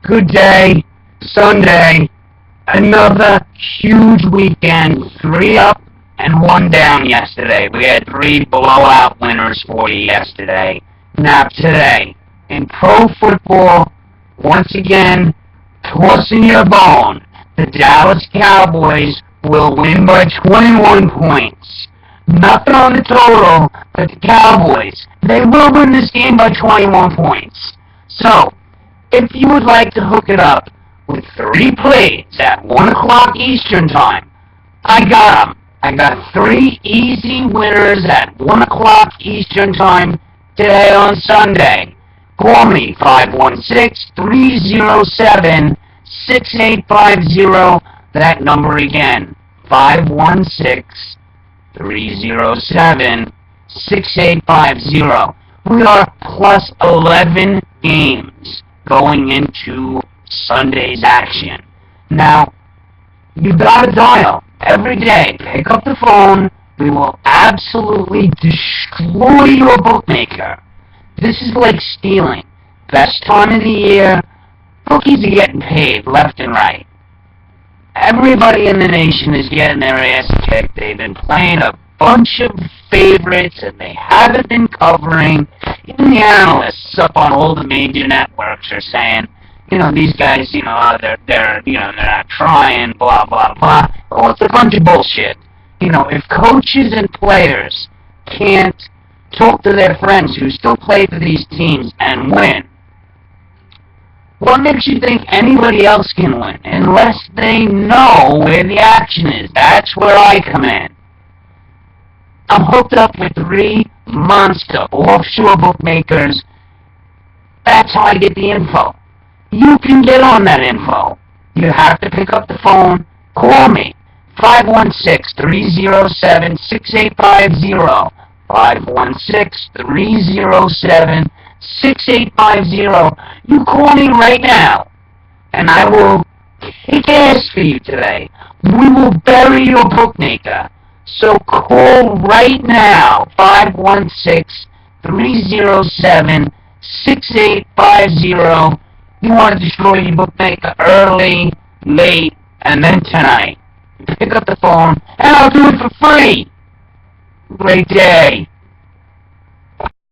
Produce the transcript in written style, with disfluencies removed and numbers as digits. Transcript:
Good day, Sunday, another huge weekend, 3 up and 1 down yesterday. We had 3 blowout winners for you yesterday. Now today, in pro football, once again, tossing your bone, the Dallas Cowboys will win by 21 points. Nothing on the total, but the Cowboys, they will win this game by 21 points. So, if you would like to hook it up with 3 plays at 1 o'clock Eastern Time, I got them. I got 3 easy winners at 1 o'clock Eastern Time today on Sunday. Call me, 516-307-6850. That number again, 516-307-6850. We are plus 11 games going into Sunday's action. Now, you gotta dial every day. Pick up the phone. We will absolutely destroy your bookmaker. This is like stealing. Best time of the year. Bookies are getting paid left and right. Everybody in the nation is getting their ass kicked. They've been playing a bunch of favorites and they haven't been covering. Even the analysts up on all the major networks are saying, these guys, they're not trying, blah, blah, blah. Well, it's a bunch of bullshit. If coaches and players can't talk to their friends who still play for these teams and win, what makes you think anybody else can win? Unless they know where the action is. That's where I come in. I'm hooked up with 3 monster offshore bookmakers. That's how I get the info. You can get on that info. You have to pick up the phone. Call me. 516-307-6850. 516-307-6850. You call me right now, and I will kick ass for you today. We will bury your bookmaker. So call right now, 516-307-6850. You want to destroy your bookmaker early, late, and then tonight. Pick up the phone, and I'll do it for free. Great day.